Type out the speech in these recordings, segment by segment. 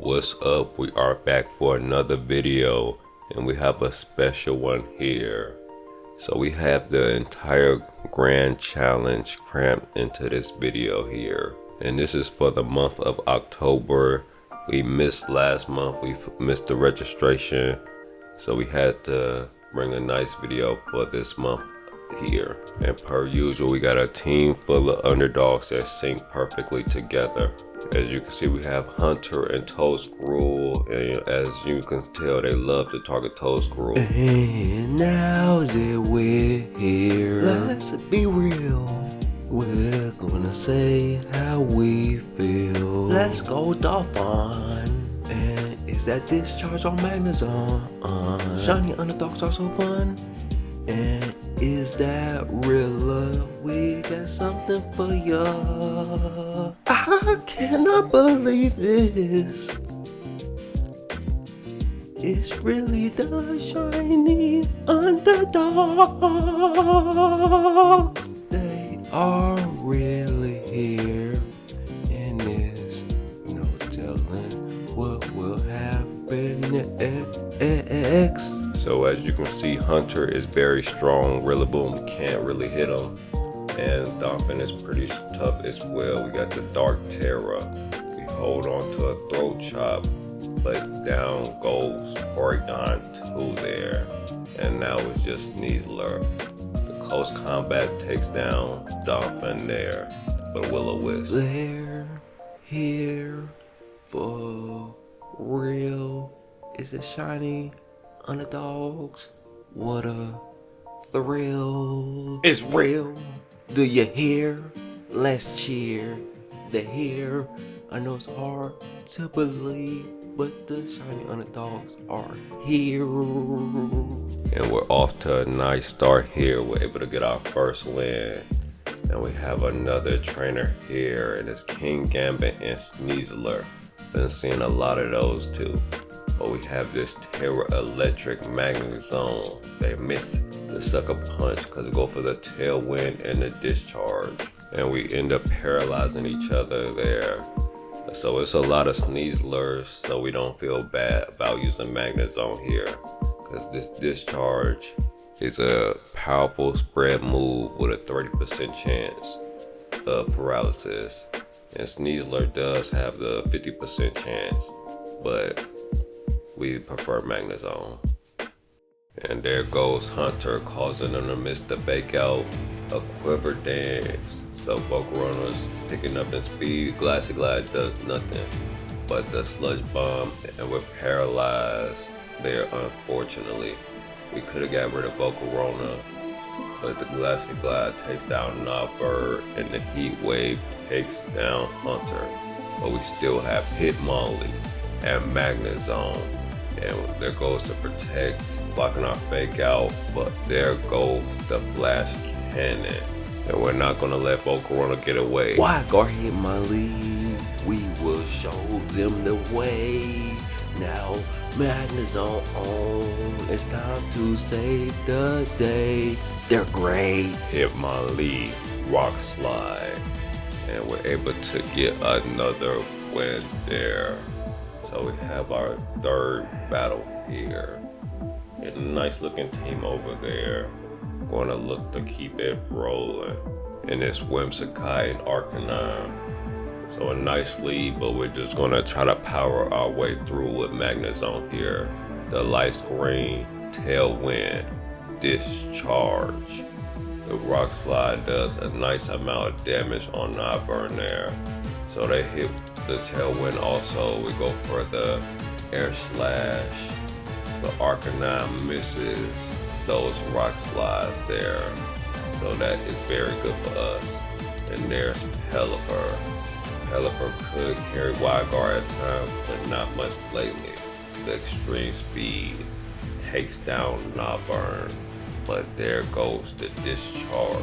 What's up? We are back for another video, and we have a special one here. So we have the entire grand challenge cramped into this video here, and this is for the month of October. We missed last month, we missed the registration, so we had to bring a nice video for this month here. And per usual, we got a team full of underdogs that sync perfectly together. As you can see, we have Hunter and Toast Gruel, and as you can tell, they love to target Toast Gruel. And now that we're here, let's be real. We're gonna say how we feel. Let's go Dolphin. And is that discharge on Magnezone? Shiny Underdogs are so fun. And is that real? We got something for ya. I cannot believe this. It's really the shiny Underdogs. They are really here, and there's no telling what will happen next. So as you can see, Hunter is very strong. Rillaboom can't really hit him, and Dolphin is pretty tough as well. We got the Dark Terror. We hold on to a Throat Chop, but down goes Porygon 2 there, and now it's just Sneasler. The close combat takes down Dolphin there, but Will-O-Wisp. They're here for real. Is it shiny Underdogs? What a thrill. It's real. Do you hear? Let's cheer. They're here. I know it's hard to believe, but the shiny Underdogs are here. And we're off to a nice start here. We're able to get our first win. And we have another trainer here, and it's King Gambit and Sneasler. Been seeing a lot of those too. But we have this Terra Electric Magnezone. They miss the Sucker Punch because they go for the Tailwind and the Discharge. And we end up paralyzing each other there. So it's a lot of Sneaslers, so we don't feel bad about using Magnezone here. Because this Discharge is a powerful spread move with a 30% chance of paralysis. And Sneasler does have the 50% chance, but we prefer Magnezone. And there goes Hunter, causing them to miss the fake out. A Quiver Dance. So Volcarona's picking up in speed. Glassy Glide does nothing but the Sludge Bomb, and we're paralyzed there, unfortunately. We could have got rid of Volcarona, but the Glassy Glide takes down Knobberg, and the Heat Wave takes down Hunter. But we still have Hitmonlee and Magnezone. And there goes the Protect, blocking our fake out, but there goes the Flash Cannon. And we're not gonna let Volcarona get away. Why go ahead, Molly? We will show them the way. Now, Magnezone on. It's time to save the day. They're great. Hitmonlee, Rock Slide. And we're able to get another win there. So we have our third battle here. And a nice looking team over there. Going to look to keep it rolling. And it's Whimsicott and Arcanine. So a nice lead, but we're just going to try to power our way through with Magnezone here. The Light Screen, Tailwind, Discharge. The Rock Slide does a nice amount of damage on Knobberg there. So they hit the Tailwind also. We go for the Air Slash. The Arcanine misses those Rock Slides there. So that is very good for us. And there's Pelipper. Pelipper could carry Wide Guard at times, but not much lately. The Extreme Speed takes down Knobberg, but there goes the Discharge.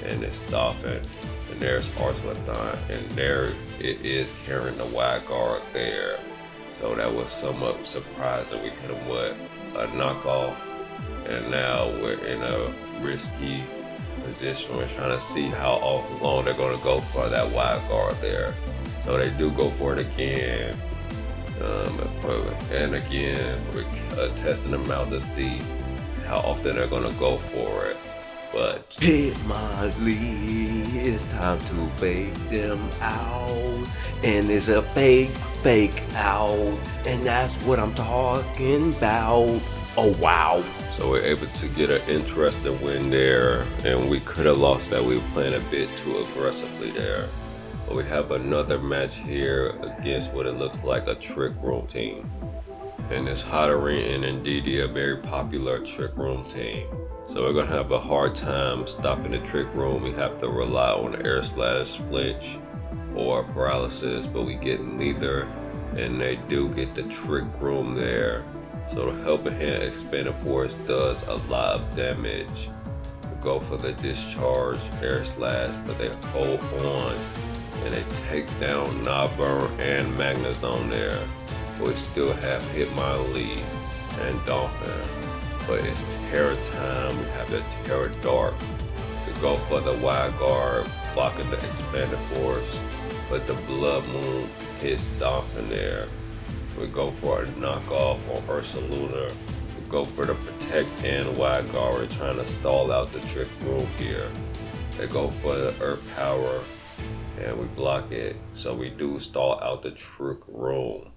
And it's Dolphin. And there's Artilecton, and there it is carrying the Wide Guard there. So that was somewhat surprising. We hit him with a knockoff, and now we're in a risky position. We're trying to see how long they're going to go for that Wide Guard there. So they do go for it again, And again, we're testing them out to see how often they're gonna go for it. But Hitmonlee, it's time to fake them out. And it's a fake out. And that's what I'm talking about. Oh wow. so we're able to get an interesting win there, and we could have lost that. We were playing a bit too aggressively there. But we have another match here against what it looks like a Trick Room team. And it's Hatterene and indeed a very popular Trick Room team. So we're gonna have a hard time stopping the Trick Room. We have to rely on Air Slash, Flinch, or Paralysis, but we get neither. And they do get the Trick Room there. So the Helping Hand Expanded Force does a lot of damage. We go for the Discharge, Air Slash, but they hold on. And they take down Nightburn and Magnezone there. But we still have Hitmonlee and Dolphin. But it's Terror time. We have the Terror Dark. We go for the Wide Guard, blocking the Expanded Force. But the Blood Moon hits Dolphin there. We go for a knockoff on Ursaluna. We go for the Protect and Wide Guard. We're trying to stall out the Trick Room here. They go for the Earth Power. And we block it, so we do stall out the Trick Room.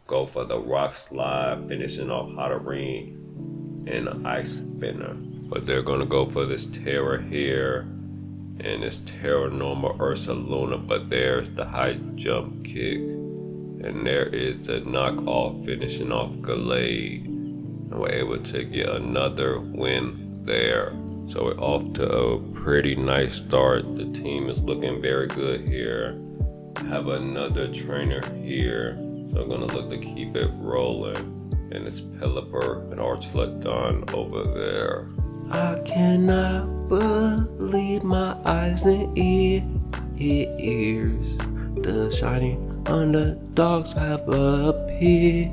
Go for the Rock Slide, finishing off Hatterene and the Ice Spinner. But they're gonna go for this Terror here, and it's Terror normal Ursaluna, but there's the high jump kick. And there is the knockoff, finishing off Gallade. And we're able to get another win there. So we're off to a pretty nice start. The team is looking very good here. Have another trainer here. So I'm gonna look to keep it rolling. And it's Pelipper and Archlodon over there. I cannot believe my eyes and ears. The shiny underdogs have appeared.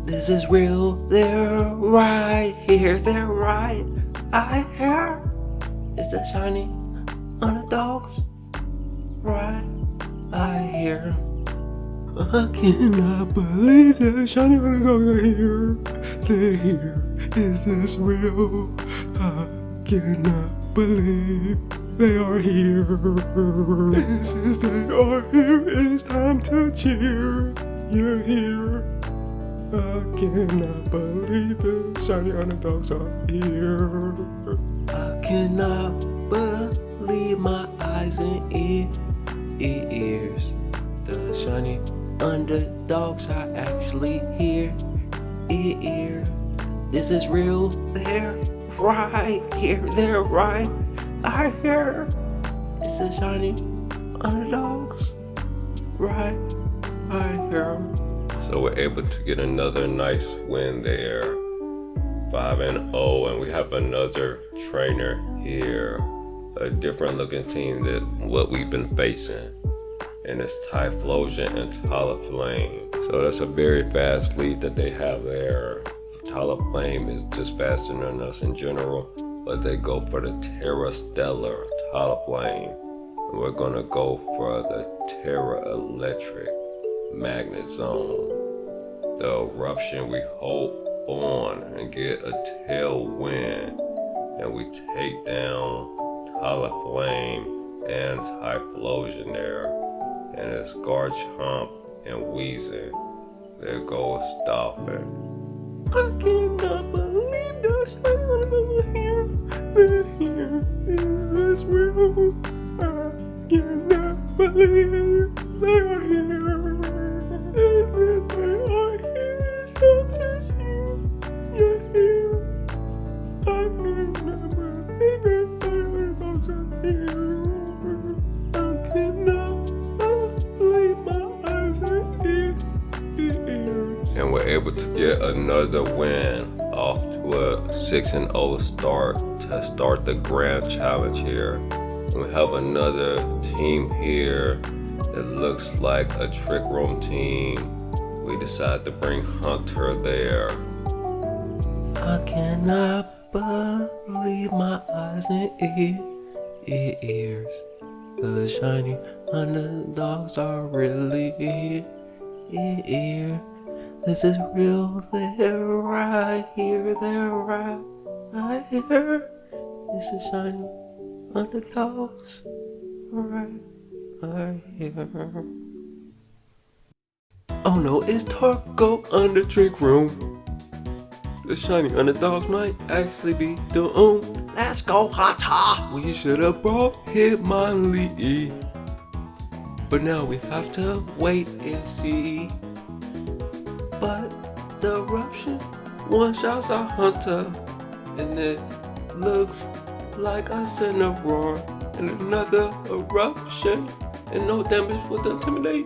This is real, they're right here, they're right here. It's the shiny underdogs, right here. I cannot believe the shiny underdogs are here. They're here. Is this real? I cannot believe they are here. Since they are here, it's time to cheer. You're here. I cannot believe the shiny underdogs are here. I cannot believe my eyes and ears. The shiny underdogs are actually here. This is real. They're right here. They're right here. It's the shiny underdogs. Right here. So we're able to get another nice win there. 5-0, and we have another trainer here. A different looking team than what we've been facing. And it's Typhlosion and Talonflame. So that's a very fast lead that they have there. Talonflame is just faster than us in general, but they go for the Terra Stellar Talonflame. And we're gonna go for the Terra Electric Magnezone. The Eruption, we hold on and get a tailwind, and we take down Talonflame and Typhlosion there. And it's Garchomp and Weezing. There goes Dolphin. I cannot believe the shiny underdogs are here. They're here. Is this real? I cannot believe they are here. Yes, they are here. Stop this here. You're here. I cannot believe it. The underdogs are here. I cannot believe my eyes and ears. And we're able to get another win off to a 6-0 start to start the grand challenge here. And we have another team here. It looks like a Trick Room team. We decided to bring Hunter there. I cannot believe my eyes and ears. The shiny underdogs are really here. This is real, they're right here, they're right here. This is shiny underdogs, right here. Oh no, it's Tarko on the trick room. The shiny underdogs might actually be doomed. Let's go, Hata! We should have brought Hitmonlee, but now we have to wait and see. But the eruption one-shots our hunter, and it looks like a Cinnamoroar, and another eruption, and no damage with Intimidate,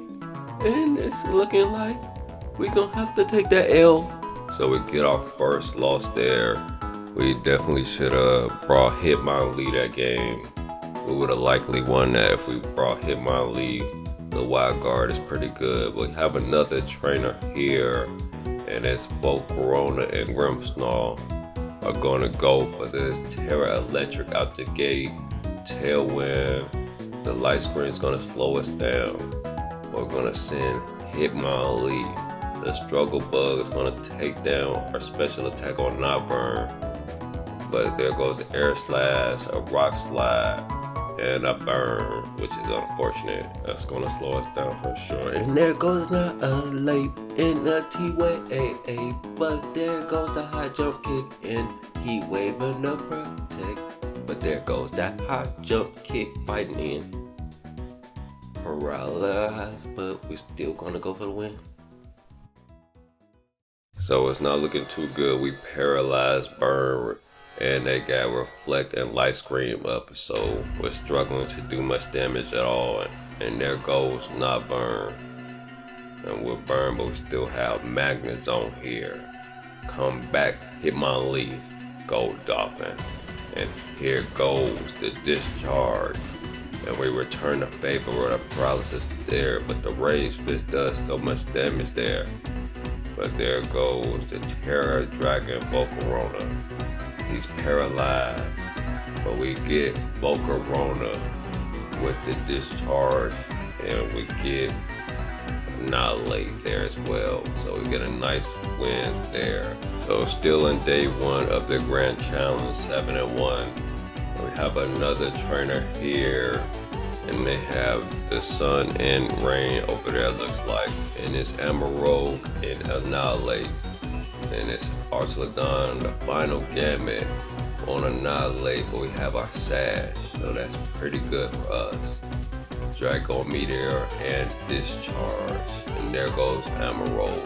and it's looking like we gonna have to take that L. So we get our first loss there. We definitely should have brought Hitmonlee that game. We would have likely won that if we brought Hitmonlee. The wild guard is pretty good. We have another trainer here, and it's both Corona and Grimmsnarl are gonna go for this Terra Electric out the gate. Tailwind. The light screen is gonna slow us down. We're gonna send Hitmonlee. The Struggle Bug is gonna take down our special attack on Notvern. But there goes the Air Slash, a Rock Slide, and a Burn, which is unfortunate. That's gonna slow us down for sure. And there goes not a late in the T-Wave, but there goes the high jump kick and Heat Wave and the Protect. But there goes that high jump kick fighting in paralyzed, but we're still gonna go for the win. So it's not looking too good. We paralyzed Burn, and they got Reflect and Light Scream up, so we're struggling to do much damage at all. And there goes Notvern, and we're burned, but we still have Magnet Zone here. Come back, Hitmonlee, Gold Dolphin, and here goes the Discharge, and we return the favor with a paralysis there, but the Rage Fist does so much damage there. But there goes the Terra Dragon Volcarona. He's paralyzed, but we get Volcarona with the Discharge, and we get Annihilate there as well. So we get a nice win there. So still in day one of the Grand Challenge, 7-1. We have another trainer here, and they have the Sun and Rain over there, looks like, and it's Emerald and Annihilate, and it's Archelodon, the final gamut on Annihilate, but we have our Sash, so that's pretty good for us. Draco Meteor and Discharge, and there goes Emerald.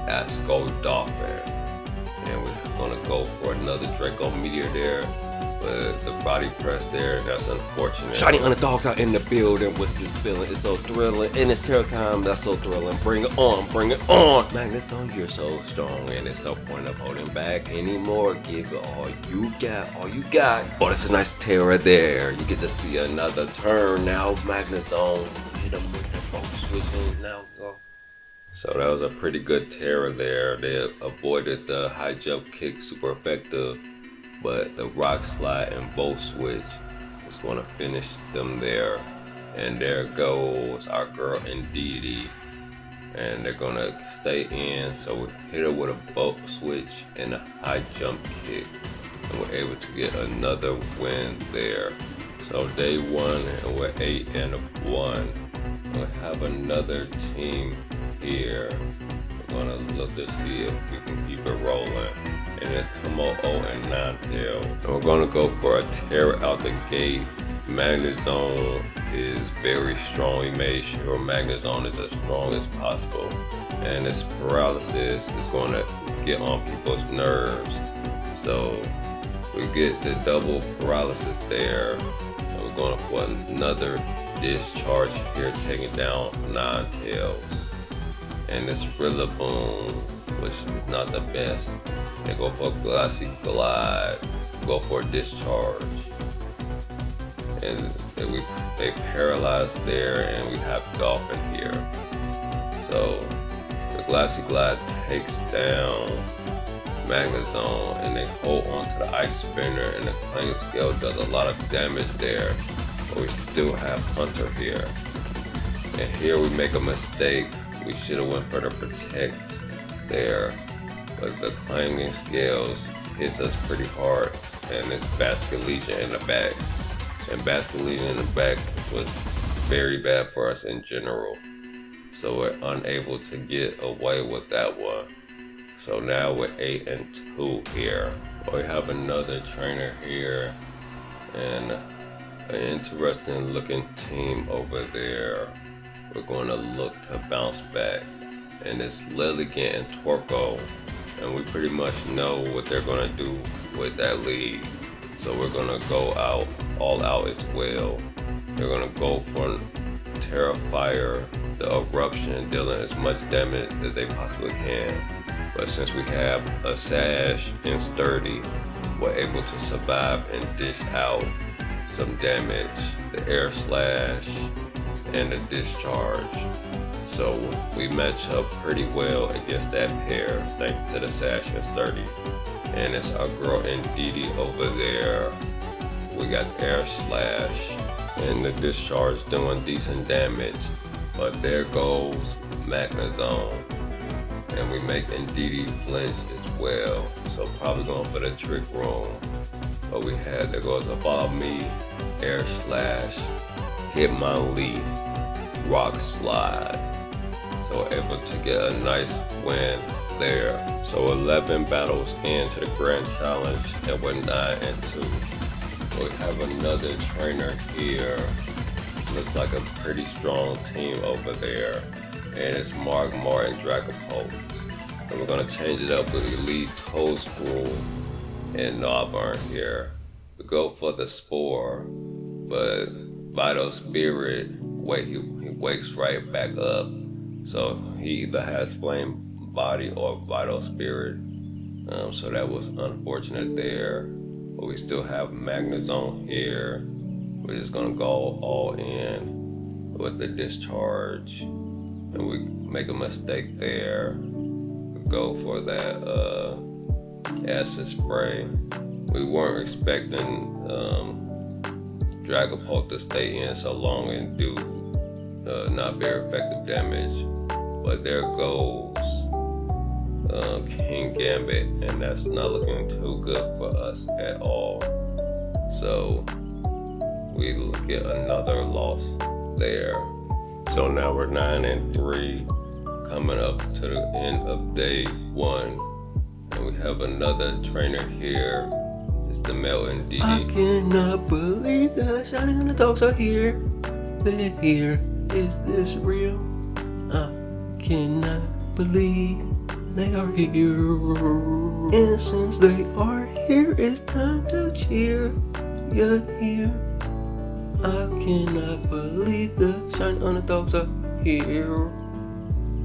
That's Gold Dolphin, and we're gonna go for another Draco Meteor there. But the body press there, that's unfortunate. Shiny underdogs are in the building with this feeling. It's so thrilling, and it's Terra time. That's so thrilling. Bring it on, bring it on. Magnet Zone, you're so strong, and there's no point of holding back anymore. Give it all you got, all you got. Oh, that's a nice Terra there. You get to see another turn now. Magnet Zone, hit him with the focus switch now. Go. So that was a pretty good Terra there. They avoided the high jump kick, super effective. But the Rock Slide and Volt Switch is going to finish them there. And there goes our girl Indeedee. And they're going to stay in. So we hit her with a Volt Switch and a high jump kick. And we're able to get another win there. So day one, and we're 8-1. We have another team here. We're going to look to see if we can keep it rolling. And it's Komo-O and Ninetales. And we're gonna go for a Terra out the gate. Magnet Zone is very strong. We made sure Magnet Zone is as strong as possible. And this paralysis is gonna get on people's nerves. So we get the double paralysis there. And we're going for another Discharge here, taking down Ninetales. And this Rillaboom, which is not the best. They go for a Glassy Glide, go for a Discharge. And they paralyze there, and we have Dolphin here. So the Glassy Glide takes down Magnet Zone, and they hold on to the Ice Spinner, and the Clang Scale does a lot of damage there. But we still have Hunter here. And here we make a mistake. We should have went for the protect there, but the clanging scales hits us pretty hard, and it's Basket Legion in the back. And Basket Legion in the back was very bad for us in general, so we're unable to get away with that one. So now we're 8-2 here. We have another trainer here, and an interesting looking team over there. We're going to look to bounce back, and it's Lilligant and Torko, and we pretty much know what they're going to do with that lead. So we're going to go out, all out as well. They're going to go for Terrifier, the Eruption, dealing as much damage as they possibly can. But since we have a Sash and Sturdy, we're able to survive and dish out some damage, the Air Slash and the Discharge. So we match up pretty well against that pair, thanks to the Sash and Sturdy. And it's our girl Ndidi over there. We got Air Slash and the Discharge doing decent damage. But there goes Magnezone. And we make Ndidi flinch as well. So probably going for the Trick Room. But we had, there goes Above Me, Air Slash, Hitmonlee, Rock Slide. So able to get a nice win there. So 11 battles into the Grand Challenge, and we're 9-2. We have another trainer here. Looks like a pretty strong team over there. And it's Margmar and Dragapult. And we're gonna change it up with Elite Toedscrew and Noburn here. We go for the Spore, but Vital Spirit, he wakes right back up. So he either has Flame Body or Vital Spirit. So that was unfortunate there. But we still have Magnezone here. We're just gonna go all in with the Discharge. And we make a mistake there. We go for that Acid Spray. We weren't expecting Dragapult to stay in so long and do not very effective damage. But there goes King Gambit, and that's not looking too good for us at all. So we get another loss there. So now we're 9-3, coming up to the end of day 1. And we have another trainer here. It's the Mel Ndidi. I cannot believe the shining underdogs are here. They're here. Is this real? I cannot believe they are here. And since they are here, it's time to cheer. You're here. I cannot believe the shiny underdogs are here.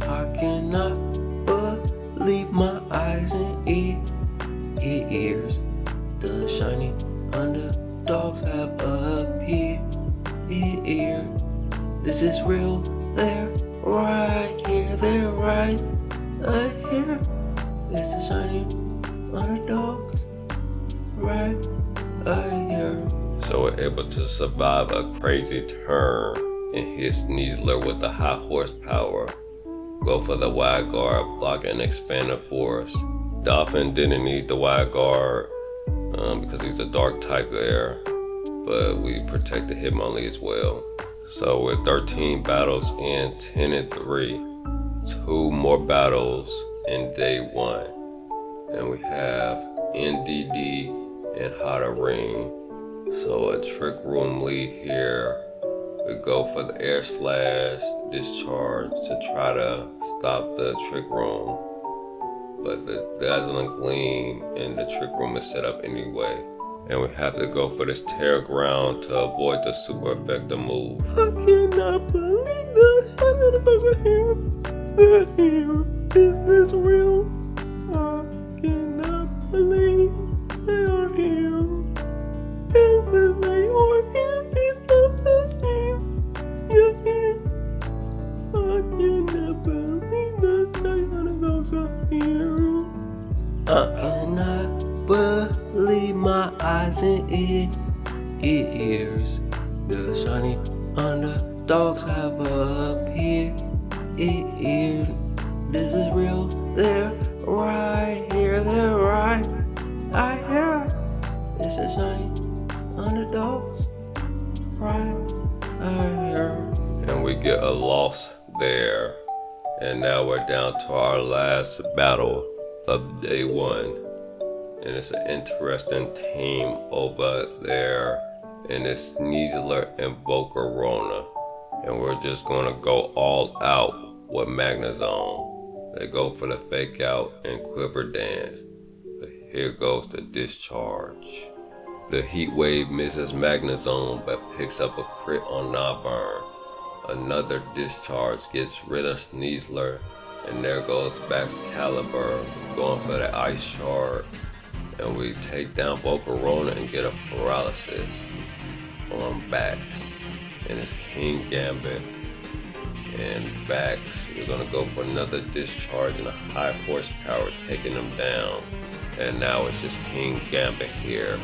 I cannot believe my eyes and ears. The shiny underdogs have appeared. This is real. They're right here. They're right here. This is shiny underdogs right here. So we're able to survive a crazy turn and hit Sneasler with the high horsepower. Go for the Wide Guard, block and expand the force. Dolphin didn't need the Wide Guard because he's a dark type there, but we protect the Hitmonlee as well. So we're 13 battles in, 10-3. 2 more battles in day 1. And we have NDD and Hatterene. So a Trick Room lead here. We go for the Air Slash Discharge to try to stop the Trick Room. But the Dazzling Gleam and the Trick Room is set up anyway. And we have to go for this Terror Ground to avoid the super effective move. I cannot believe the shiny underdogs are here. They're here. Is this real? I cannot believe they are here. And if they are here, please stop the here. You're here. I cannot believe the shiny underdogs are here. I cannot believe my eyes and ears. The shiny underdogs have appeared. here. This is real. They're right here. They're right here. This is Underdogs. Right here. And we get a loss there. And now we're down to our last battle of day 1. And it's an interesting team over there. And it's Sneasler and Volcarona. And we're just gonna go all out with Magnezone. They go for the fake out and quiver dance. But here goes the discharge. The heat wave misses Magnezone but picks up a crit on Noburn. Another discharge gets rid of Sneasler, and there goes Baxcalibur going for the ice shard. And we take down Volcarona and get a paralysis on Bax. And it's King Gambit and Bax. We're gonna go for another discharge and a high horsepower taking them down. And now it's just King Gambit here.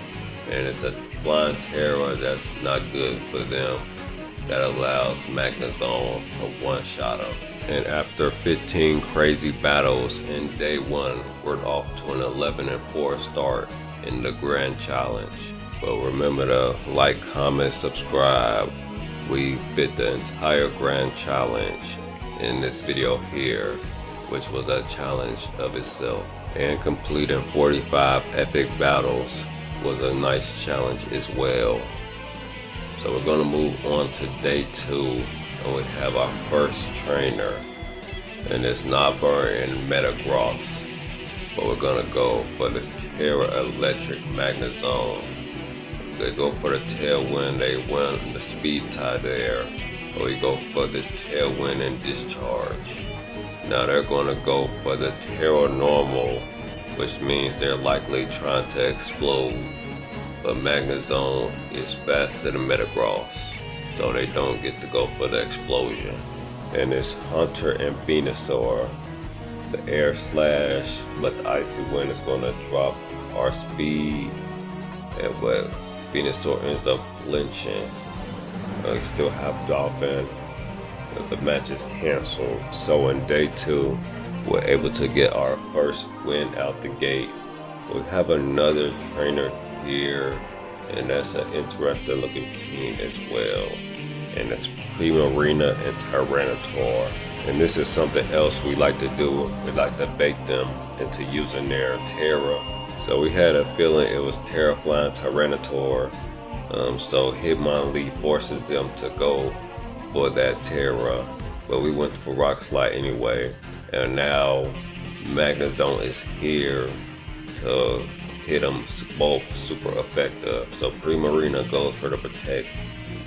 And it's a flying terror that's not good for them. That allows Magnezone to one-shot him. And after 15 crazy battles in day 1, we're off to an 11-4 start in the Grand Challenge. But remember to like, comment, subscribe. We fit the entire Grand Challenge in this video here, which was a challenge of itself. And completing 45 epic battles was a nice challenge as well. So we're gonna move on to day 2, and we have our first trainer, and it's Noburn and Metagross. But we're gonna go for this Terra Electric Magnezone. They go for the tailwind, they win the speed tie there. So we go for the tailwind and discharge. Now they're gonna go for the Terra Normal, which means they're likely trying to explode. But Magnezone is faster than Metagross, so they don't get to go for the explosion. And it's Hunter and Venusaur. The air slash, but the icy wind is gonna drop our speed. And but Venusaur ends up flinching. We still have Dolphin. The match is canceled. So in day 2, we're able to get our first win out the gate. We have another trainer here, and that's an interesting looking team as well. And it's Primarina and Tyranitar. And this is something else we like to do. We like to bait them into using their Terra. So we had a feeling it was Terra flying Tyranitar. So Hitmonlee forces them to go for that Terra. But we went for Rock Slide anyway. And now Magnezone is here to hit them both super effective. So Primarina goes for the protect,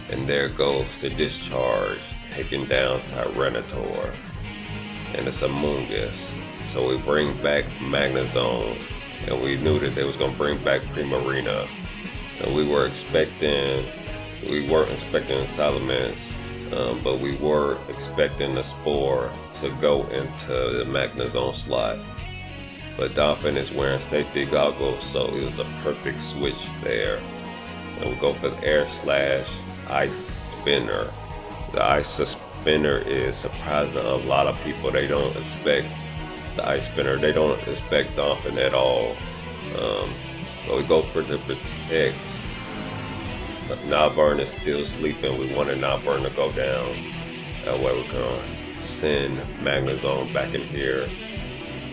and there goes the discharge, taking down Tyranitar. And it's Among Us. So we bring back Magnezone, and we knew that they was gonna bring back Primarina. And we weren't expecting Salamence, but we were expecting the Spore to go into the Magnezone slot. But Dolphin is wearing safety goggles, so it was a perfect switch there. And we go for the air slash, ice spinner. The ice spinner is surprising a lot of people. They don't expect the ice spinner. They don't expect Dolphin at all. But we go for the protect. But Noburn is still sleeping. We wanted Noburn to go down. That way we're gonna send Magnezone back in here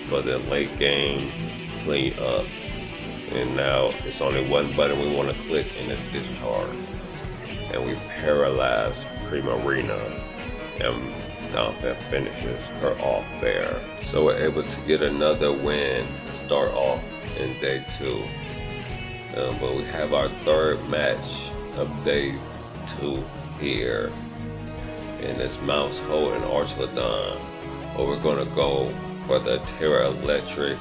for the late game clean up. And now it's only one button we want to click, and it's discharge. And we paralyze Primarina, and Dolphin finishes her off there. So we're able to get another win to start off in day 2. But we have our third match of day 2 here, and it's Mouse Hole and Archlodon. But we're gonna go for the Terra Electric.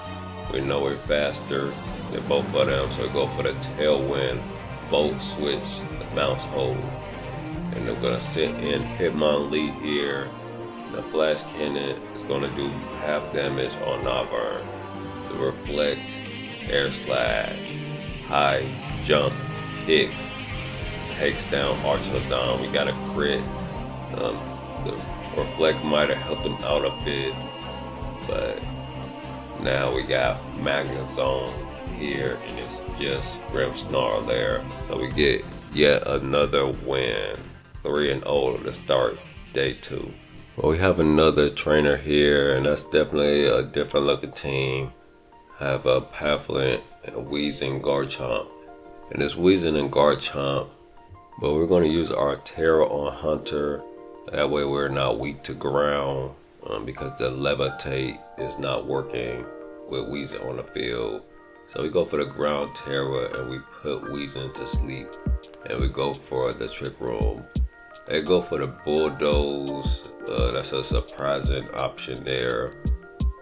We know we're faster than both of them, so we go for the Tailwind, Volt Switch, the Mouse Hole. And they're gonna sit in Hitmonlee here. The Flash Cannon is gonna do half damage on Noburn. The Reflect, Air Slash, High Jump, Kick, takes down Archlodon. We got a crit. The Reflect might have helped him out a bit, but now we got Magnezone here and it's just Grimmsnarl there. So we get yet another win. 3-0 to start day 2. Well, we have another trainer here, and that's definitely a different looking team. Have a Pamphlet and Weezing Garchomp. And it's Weezing and Garchomp, but we're going to use our Terra on Hunter. That way we're not weak to ground, because the Levitate is not working with Weezing on the field. So we go for the ground Terra and we put Weezing to sleep. And we go for the Trick Room. They go for the Bulldoze. That's a surprising option there.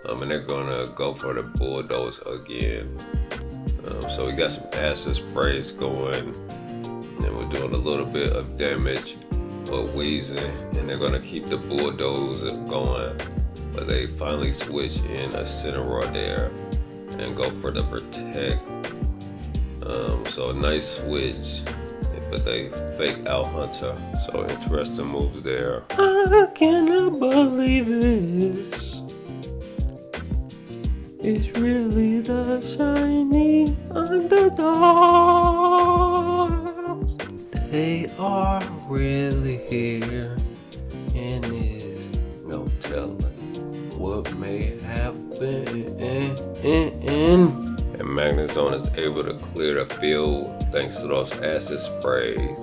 And they're gonna go for the Bulldoze again. So we got some acid sprays going. And we're doing a little bit of damage with Weezing. And they're gonna keep the Bulldoze going. But they finally switch in a Cineroar there. And go for the Protect. So a nice switch. But they fake out Hunter, so interesting moves there. I cannot believe this. It's really the shiny Underdogs. They are really here, and there's no telling what may happen. And Magnezone is able to clear the field thanks to those acid sprays.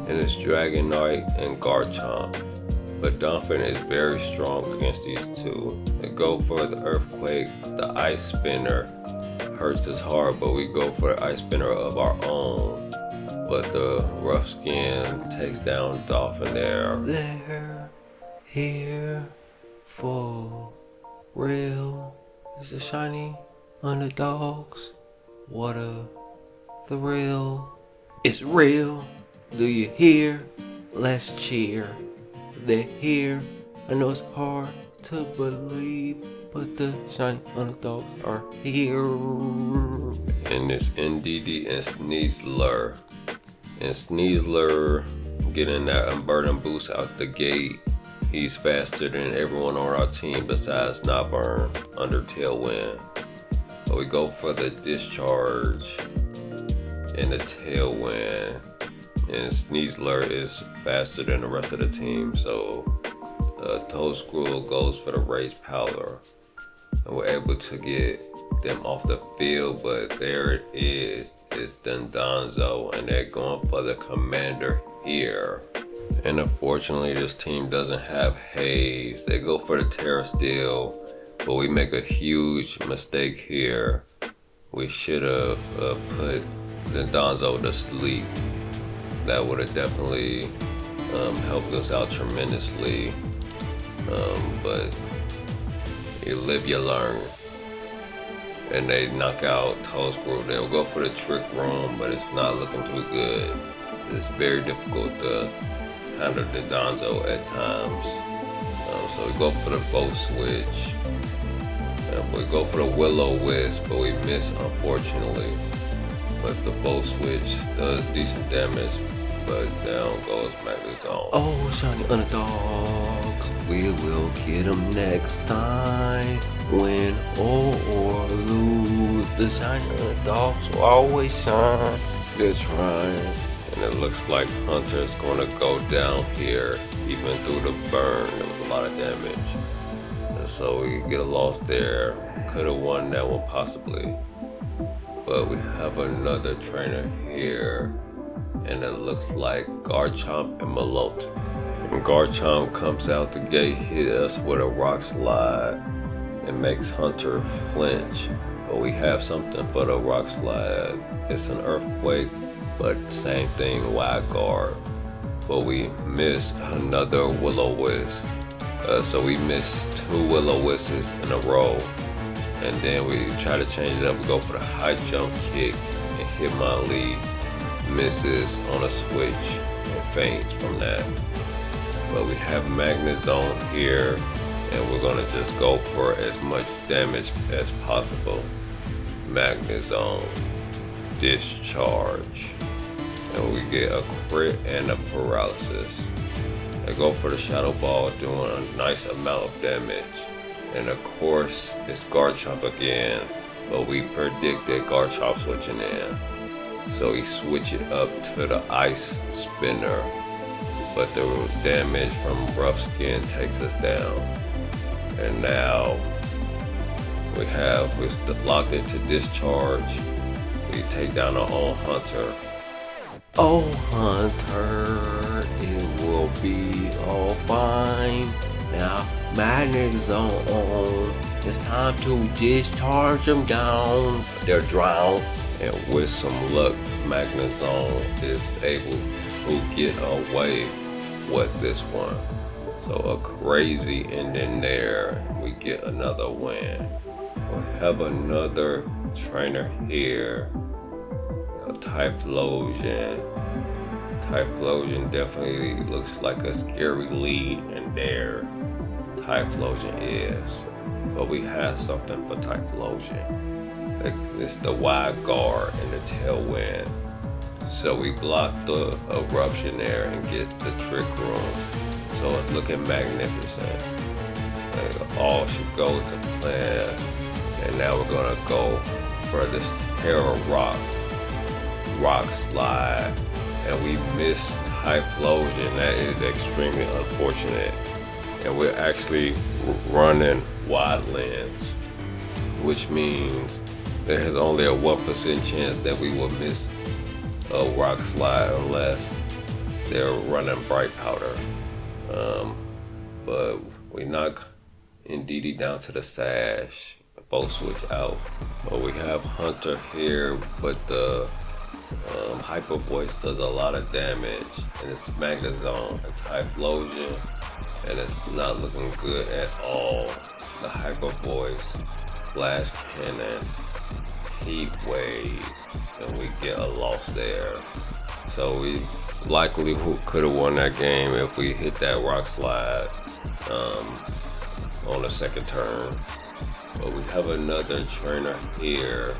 And it's Dragonite and Garchomp. But Donphin is very strong against these two. They go for the Earthquake. The Ice Spinner hurts us hard, but we go for the Ice Spinner of our own. But the Rough Skin takes down Donphin there. They're here for real. It's a shiny Underdogs. What a thrill. It's real. Do you hear? Let's cheer. They're here. I know it's hard to believe, but the shiny Underdogs are here. And it's NDD and Sneasler. And Sneasler getting that unburden boost out the gate. He's faster than everyone on our team besides Notburn under Tailwind. But we go for the Discharge and the Tailwind. And Sneasler is faster than the rest of the team, so Toedscruel goes for the Raised Powder. And we're able to get them off the field, but there it is. It's Dondozo, and they're going for the Commander here. And unfortunately, this team doesn't have Haze. They go for the Terra Steel, but we make a huge mistake here. We should have put the Donzo to sleep. That would have definitely helped us out tremendously. But you live, you learn. And they knock out Toedscruel. They'll go for the Trick Room, but it's not looking too good. It's very difficult to handle the Donzo at times. So we go for the Volt Switch. We go for the Will-O-Wisp, but we miss, unfortunately. But the Volt Switch does decent damage, but down goes Magnezone. Oh, shiny Underdogs. We will get them next time. Win or lose, the shiny Underdogs will always shine. They're trying, and it looks like Hunter's gonna go down here, even through the burn. There was a lot of damage. And so we get a loss there. Could have won that one possibly. But we have another trainer here, and it looks like Garchomp and Malot. And Garchomp comes out the gate, hit us with a Rock Slide. It makes Hunter flinch, but we have something for the Rock Slide. It's an Earthquake, but same thing, Wide Guard. But we miss another Will-O-Wisp. So we missed 2 Will-O-Wisps in a row. And then we try to change it up. We go for the High Jump Kick and Hitmonlee misses on a switch and faints from that. But we have Magnezone here, and we're gonna just go for as much damage as possible. Magnezone, Discharge, and we get a crit and a paralysis. They go for the Shadow Ball, doing a nice amount of damage. And of course, it's Garchomp again, but we predicted Garchomp switching in. So he switched it up to the Ice Spinner, but the damage from Rough Skin takes us down. And now we're locked into Discharge. We take down our own Hunter. Oh, Hunter, it will be all fine. Now, Magnet Zone, it's time to discharge them down. They're drowned. And with some luck, Magnezone is able to get away with this one. So a crazy ending there. We get another win. We have another trainer here. Typhlosion. Typhlosion definitely looks like a scary lead in there. Typhlosion is. But we have something for Typhlosion. It's the wide guard and the tailwind. So we block the eruption there and get the trick room. So it's looking magnificent. All should go to plan. And now we're gonna go for this Terra Rock Slide. And we missed Typhlosion. That is extremely unfortunate. And we're actually running wide lens, which means there is only a 1% chance that we will miss a Rock Slide unless they're running Bright Powder. But we knock Indeedee down to the Sash. Both switch out. But we have Hunter here, but the Hyper Voice does a lot of damage. And it's Magnezone and Typhlosion. And it's not looking good at all. The Hyper Voice, Flash Cannon, Heat Wave, and we get a loss there. So we likely could have won that game if we hit that Rock Slide on the second turn. But we have another trainer here,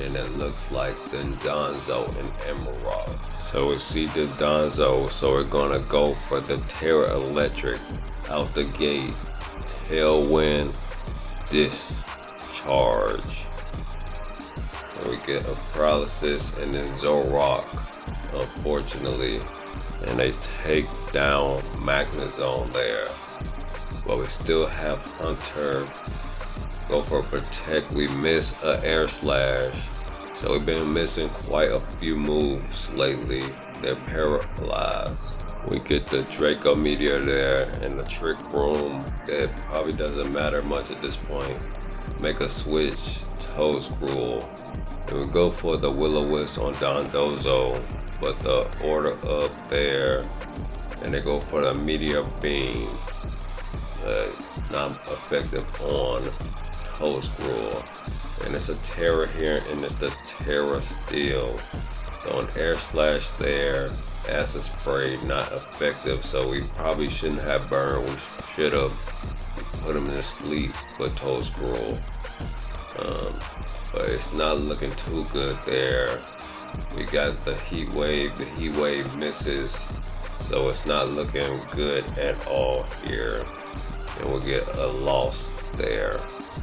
and it looks like the Donzo and Emerald. So we see the Donzo, so we're gonna go for the Terra Electric out the gate. Tailwind, Discharge. And we get a Paralysis and then Zoroark, unfortunately. And they take down Magnezone there. But we still have Hunter. Go for Protect. We miss a Air Slash. So we've been missing quite a few moves lately. They're paralyzed. We get the Draco Meteor there and the Trick Room. It probably doesn't matter much at this point. Make a switch, Toedscruel. And we go for the Will-O-Wisp on Dondozo, but the order up there. And they go for the Meteor Beam. Not effective on Toedscruel. And it's a Terra here, and it's the Terra Steel. So an Air Slash there, Acid Spray not effective, so we probably shouldn't have burned. We should have put him to sleep with Toedscruel. But it's not looking too good there. We got the Heat Wave. The Heat Wave misses, so it's not looking good at all here. And we'll get a loss there.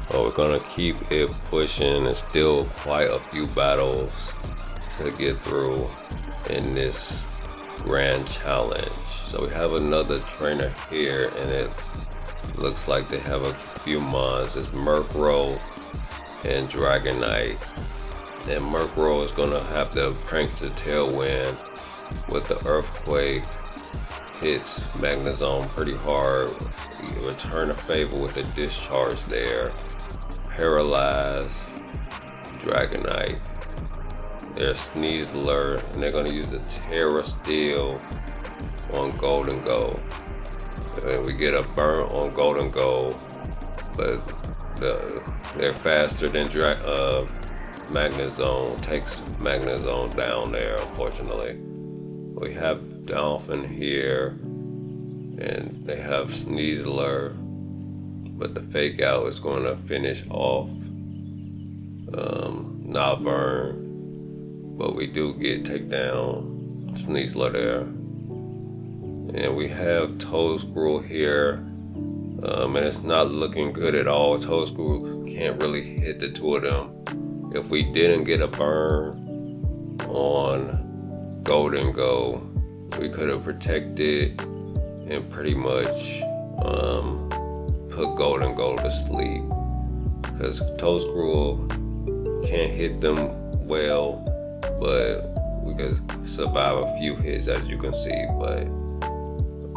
But we're gonna keep it pushing, and still quite a few battles to get through in this grand challenge. So we have another trainer here, and it looks like they have a few mons. It's Murkrow and Dragonite. And Murkrow is gonna have to prank the Tailwind with the Earthquake. Hits Magnezone pretty hard. We return a favor with the Discharge there. Paralyze Dragonite. There's Sneasler, and they're gonna use the Terra Steel on Golden Go. And we get a burn on Golden Go, but they're faster than Magnezone. Takes Magnezone down there, unfortunately. We have Dolphin here, and they have Sneasler, but the Fake Out is going to finish off Navern, but we do take down Sneasler there. And we have Toadscrew here. And it's not looking good at all. Toadscrew can't really hit the two of them. If we didn't get a burn on Golden Go, we could have protected and pretty much put Golden Go to sleep. Because Toadscrew can't hit them well, but we could survive a few hits, as you can see, but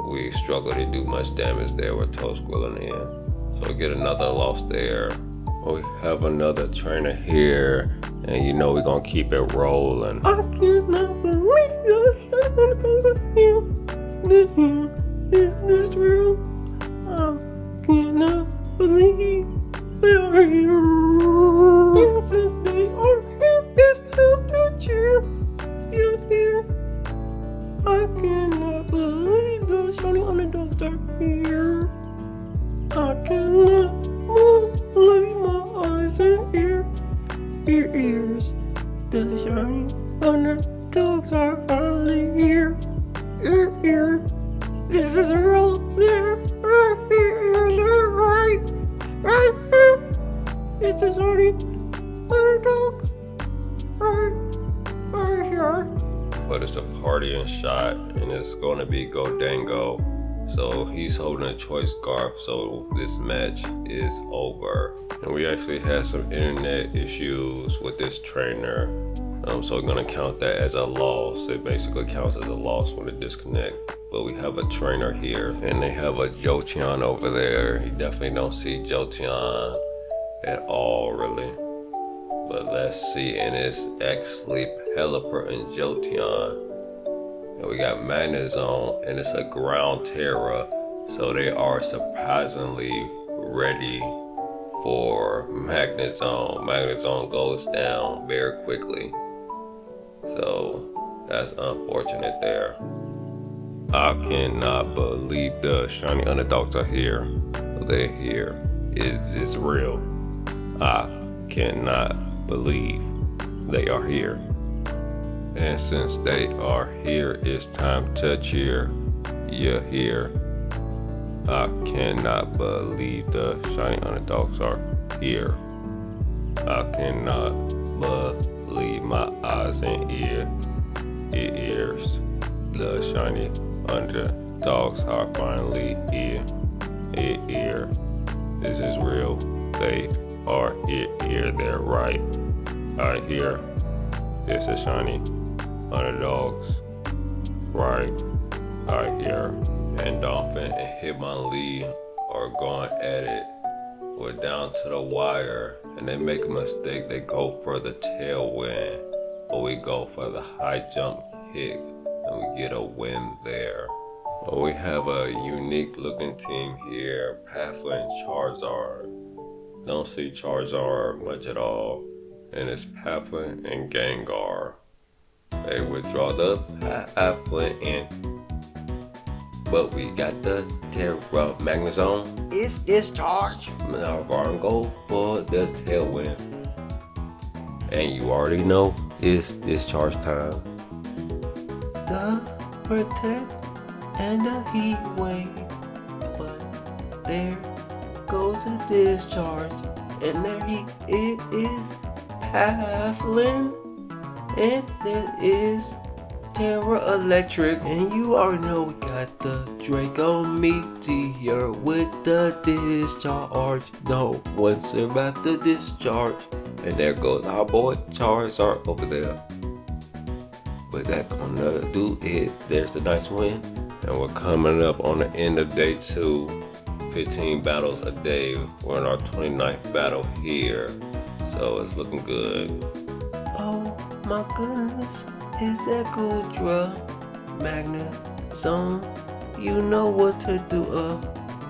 we struggle to do much damage there with Toadscrew in. So we get another loss there. We have another trainer here, and you know we're gonna keep it rolling. I cannot believe you're here. Is this real? I cannot believe they're here. Since they are here, it's time to cheer. You're here. I cannot believe the shiny underdogs are here. I cannot believe my eyes and ears. The shiny underdogs are finally here. Here. This is real. They're right here. They're right here. It's the shiny underdogs. Right here. But it's a partying shot, and it's going to be Goldango. So he's holding a choice scarf, so this match is over. And we actually had some internet issues with this trainer. So we're going to count that as a loss. It basically counts as a loss when it disconnects. But we have a trainer here, and they have a Jolteon over there. You definitely don't see Jolteon at all, really. But let's see, and it's actually Pelipper and Jolteon. And we got Magnezone, and it's a ground terror. So they are surprisingly ready for Magnezone. Magnezone goes down very quickly. So that's unfortunate there. I cannot believe the shiny underdogs are here. They're here. Is this real? I cannot believe they are here. And since they are here, it's time to cheer. You're here. I cannot believe the shiny underdogs are here. I cannot believe my eyes and ears. The shiny underdogs are finally here. Here. This is real. They are here. They're right here. It's a shiny underdogs right here. And Dolphin and Hitmonlee are going at it. We're down to the wire, and they make a mistake. They go for the tailwind, but we go for the high jump kick, and we get a win there. But we have a unique looking team here. Pafla and Charizard. Don't see Charizard much at all. And it's Pafla and Gengar. They withdraw the Pafla and but we got the Terra Magnezone. It's discharge. Now we're gonna go for the tailwind. And you already know it's discharge time. The Quartet and the heat wave. But there goes the discharge. And there it is. Halfling, and that is Terra Electric, and you already know we got the Draco Meteor with the discharge. No one survived the discharge, and there goes our boy Charizard over there. But that gonna do it. There's the nice win, and we're coming up on the end of day 2. 15 battles a day. We're in our 29th battle here. So it's looking good. Oh my goodness, is that Goodra? Magnezone, you know what to do,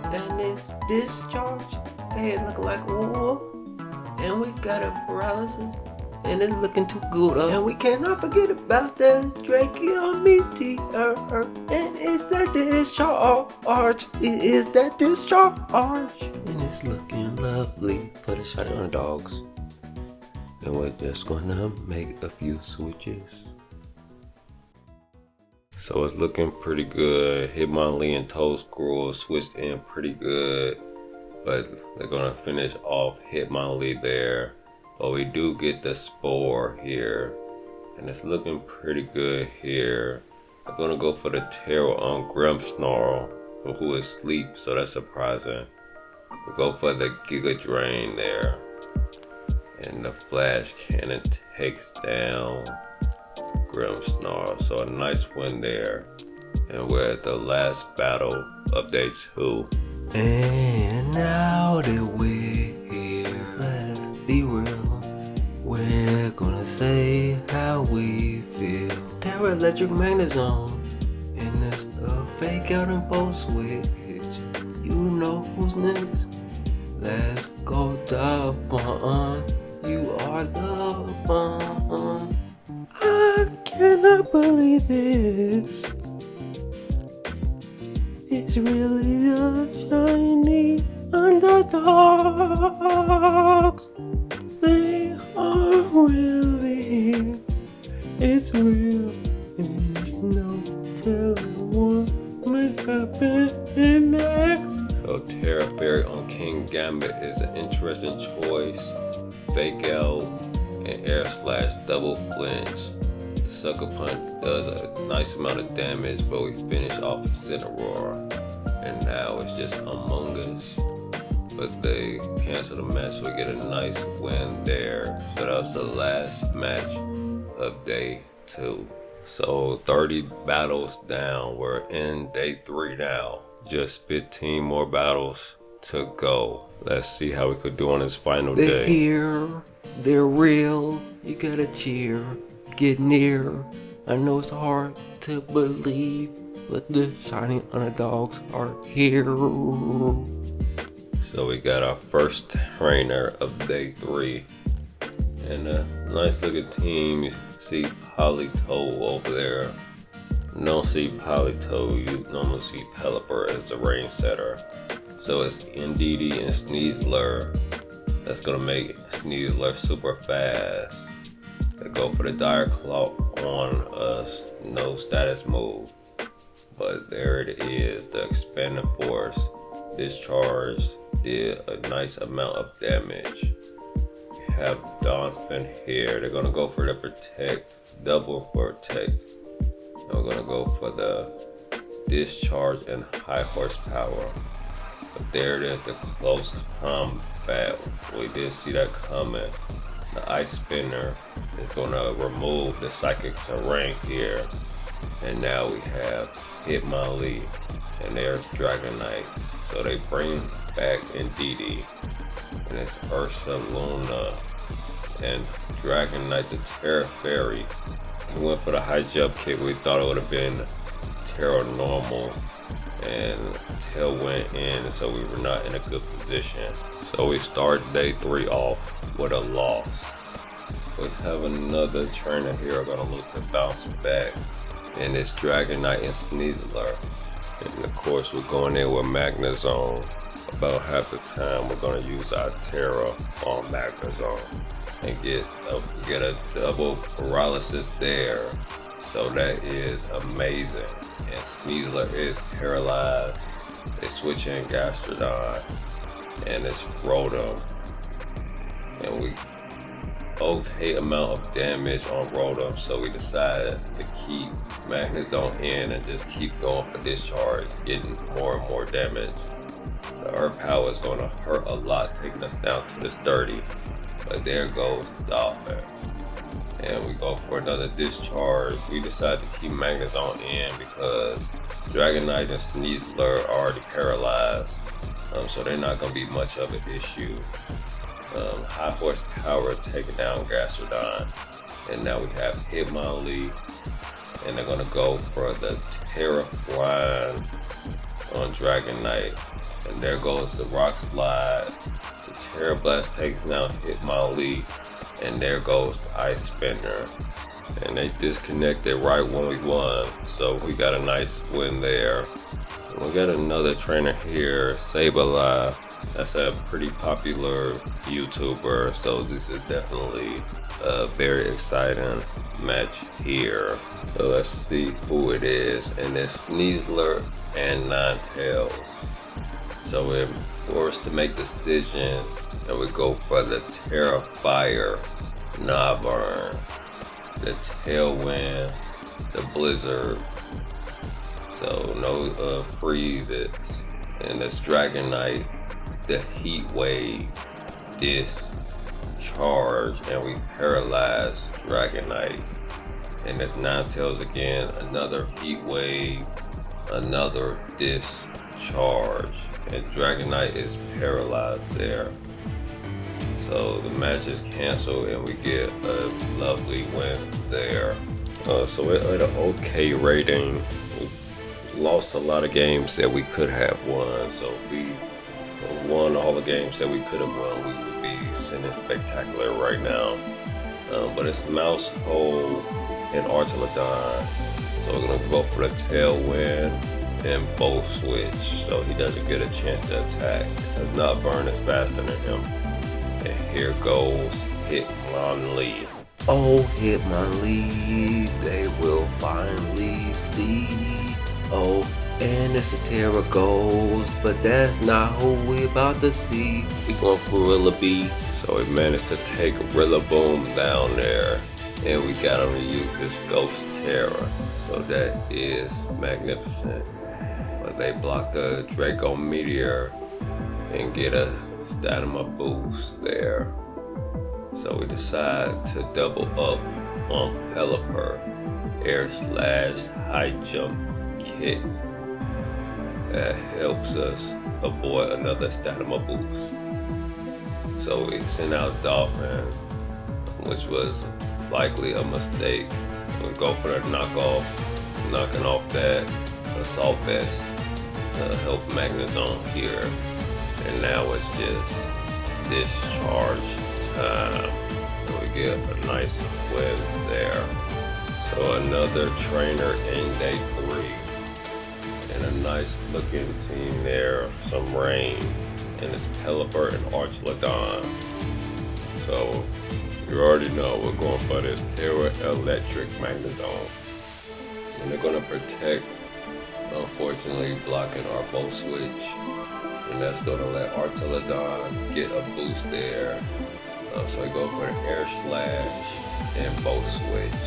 and it's discharge, and it look like war, and we got a paralysis, and it's looking too good, and we cannot forget about the Draco Meteor, and it's that discharge, it is that discharge, and it's looking lovely for the shiny underdogs. And we're just gonna make a few switches. So it's looking pretty good. Hitmonlee and Toedscruel switched in pretty good, but they're gonna finish off Hitmonlee there. But we do get the Spore here, and it's looking pretty good here. I'm gonna go for the Terror on Grimmsnarl, who is asleep, so that's surprising. We'll go for the Giga Drain there. And the Flash Cannon takes down Grimmsnarl. So a nice win there. And we're at the last battle of day 2. And now that we're here, let's be real. We're gonna say how we feel. Terra Electric Magnezone. And there's a fake out in both switch. You know who's next. Let's go the fun. You are the fun. I cannot believe this. It's really a shiny Underdogs. They are really here. It's real. And it's no telling what may happen next. So Terra Fairy on King Gambit is an interesting choice. Fake Out and Air Slash double flinch. The Sucker Punch does a nice amount of damage, but we finish off Incineroar. And now it's just Among Us. But they cancel the match, so we get a nice win there. So that was the last match of day 2. So 30 battles down. We're in day 3 now. Just 15 more battles to go. Let's see how we could do on this final day. They're here, they're real, you gotta cheer, get near. I know it's hard to believe, but the shiny Underdogs are here. So we got our first trainer of day 3. And a nice looking team. You see Politoed over there. You don't see Politoed, you normally see Pelipper as the rain setter. So it's Indeedee and Sneasler. That's gonna make Sneasler super fast. They go for the Dire Claw on us, no status move. But there it is, the Expanded Force discharge did a nice amount of damage. We have Donphin here. They're gonna go for the Protect, double Protect. And we're gonna go for the Discharge and High Horsepower. But there it is, the close combat. We did see that coming. The Ice Spinner is gonna remove the Psychic Terrain here. And now we have Hitmonlee and there's Dragonite. So they bring back Indeedee. And it's Ursaluna and Dragonite, the Terra Fairy. We went for the high jump kick. We thought it would have been Terra Normal. And Tail went in, so we were not in a good position. So we start day 3 off with a loss. We have another trainer here gonna look to bounce back. And it's Dragonite and Sneasler. And of course we're going in with Magnezone. About half the time we're gonna use our Terra on Magnezone. And get a double paralysis there. So that is amazing. And Sneasler is paralyzed. They switch in Gastrodon. And it's Rotom. And we okay amount of damage on Rotom. So we decided to keep Magnezone in and just keep going for discharge, getting more and more damage. The Earth Power is going to hurt a lot, taking us down to this 30. But there goes Dolphin. And we go for another discharge. We decided to keep Magnezone in because Dragonite and Sneasler are already paralyzed. So they're not going to be much of an issue. High Horsepower taking down Gastrodon. And now we have Hitmonlee. And they're going to go for the Terra Flying on Dragonite. And there goes the Rock Slide. The Terra Blast takes down Hitmonlee. And there goes the Ice Spinner. And they disconnected right when we won. So we got a nice win there. And we got another trainer here, Sableye. That's a pretty popular YouTuber. So this is definitely very exciting. match here. So let's see who it is. And it's Sneasler and Ninetales. So we're forced to make decisions, and we go for the Terrifier, Noburn, the Tailwind, the Blizzard. So no freezes, and this Dragonite, the Heat Wave, Discharge, and we paralyze Dragonite. And this Ninetales again, another Heat Wave, another Discharge, and Dragonite is paralyzed there. So the match is canceled, and we get a lovely win there. So we're at an okay rating. We lost a lot of games that we could have won. So if we won all the games that we could have won, we would be sitting spectacular right now. But it's Mouse Hole and Artilodon. So we're gonna go for the Tailwind and Bolt Switch, so he doesn't get a chance to attack. Noburn is faster than him. And here goes Hitmonlee. Oh, Hitmonlee, they will finally see. Oh, and it's a Terra Goals, but that's not who we about to see. We going for Rillaby. So we managed to take Rillaboom down there, and we got him to use his Ghost Terra. So that is magnificent. But they block the Draco Meteor and get a stamina boost there. So we decide to double up on Pelipper, Air Slash, High Jump Kick. That helps us avoid another stamina boost. So we send out Dolphin, which was likely a mistake. We go for the knockoff, knocking off that Assault Vest to help Magnezone here. And now it's just Discharge time. And we get a nice win there. So another trainer in day 3. And a nice looking team there. Some rain. And it's Pelipper and Archlodon. So you already know we're going for this Terra Electric Magnezone. And they're going to protect, unfortunately, blocking our Volt Switch. And that's going to let Archlodon get a boost there. So we go for an Air Slash and Volt Switch,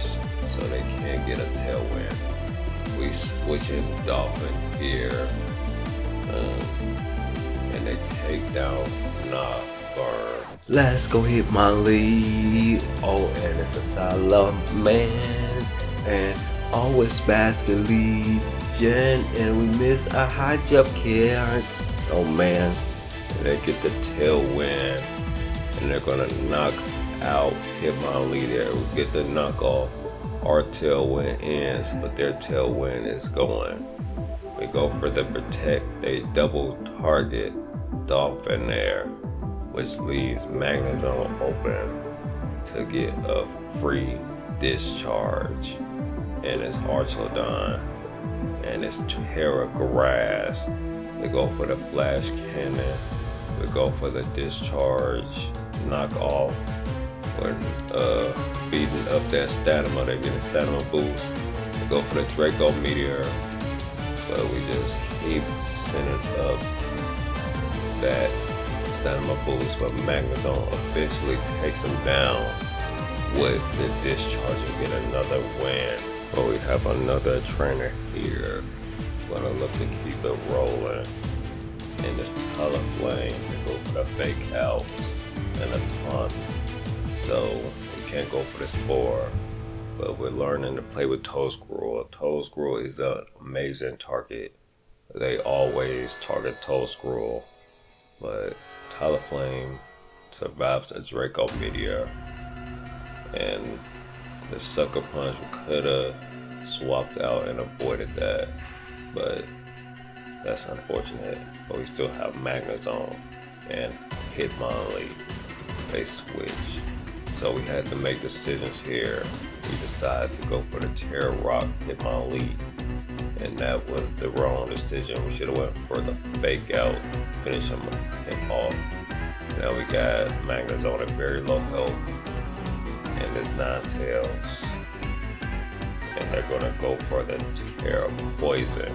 so they can't get a Tailwind. We switch in Dolphin here. And they take down Noburn. Let's go Hitmonlee. Oh, and it's a Salamence. And oh, it's Basket Legion. And we missed a high jump kick. Oh man. And they get the Tailwind. And they're gonna knock out Hitmonlee there. We get the knockoff. Our Tailwind ends, but their Tailwind is going. We go for the Protect. They double target Dolphin there, which leaves Magnezone open to get a free Discharge. And it's Archlodon. And it's Terra Grass. We go for the Flash Cannon. We go for the Discharge. Knock off. We're beating up that stamina. They get a stamina boost. We go for the Draco Meteor. But we just keep sending up that stamina boost. But Magnezone officially takes him down with the Discharge and get another win. But we have another trainer here. Gonna look to keep it rolling. And this Talonflame to go for the Fake Out and a Taunt. So we can't go for the Spore. But we're learning to play with Toedscruel. Toedscruel is an amazing target. They always target Toedscruel. But Talonflame survives the Draco Meteor. And the Sucker Punch could have swapped out and avoided that. But that's unfortunate. But we still have Magnezone and Hitmonlee. They switch. So we had to make decisions here. We decided to go for the Terra Rock Hitmonlee. And that was the wrong decision. We should have went for the Fake Out, finish him off. Now we got Magnezone at very low health. And his Ninetales. and they're gonna go for the Terra Poison.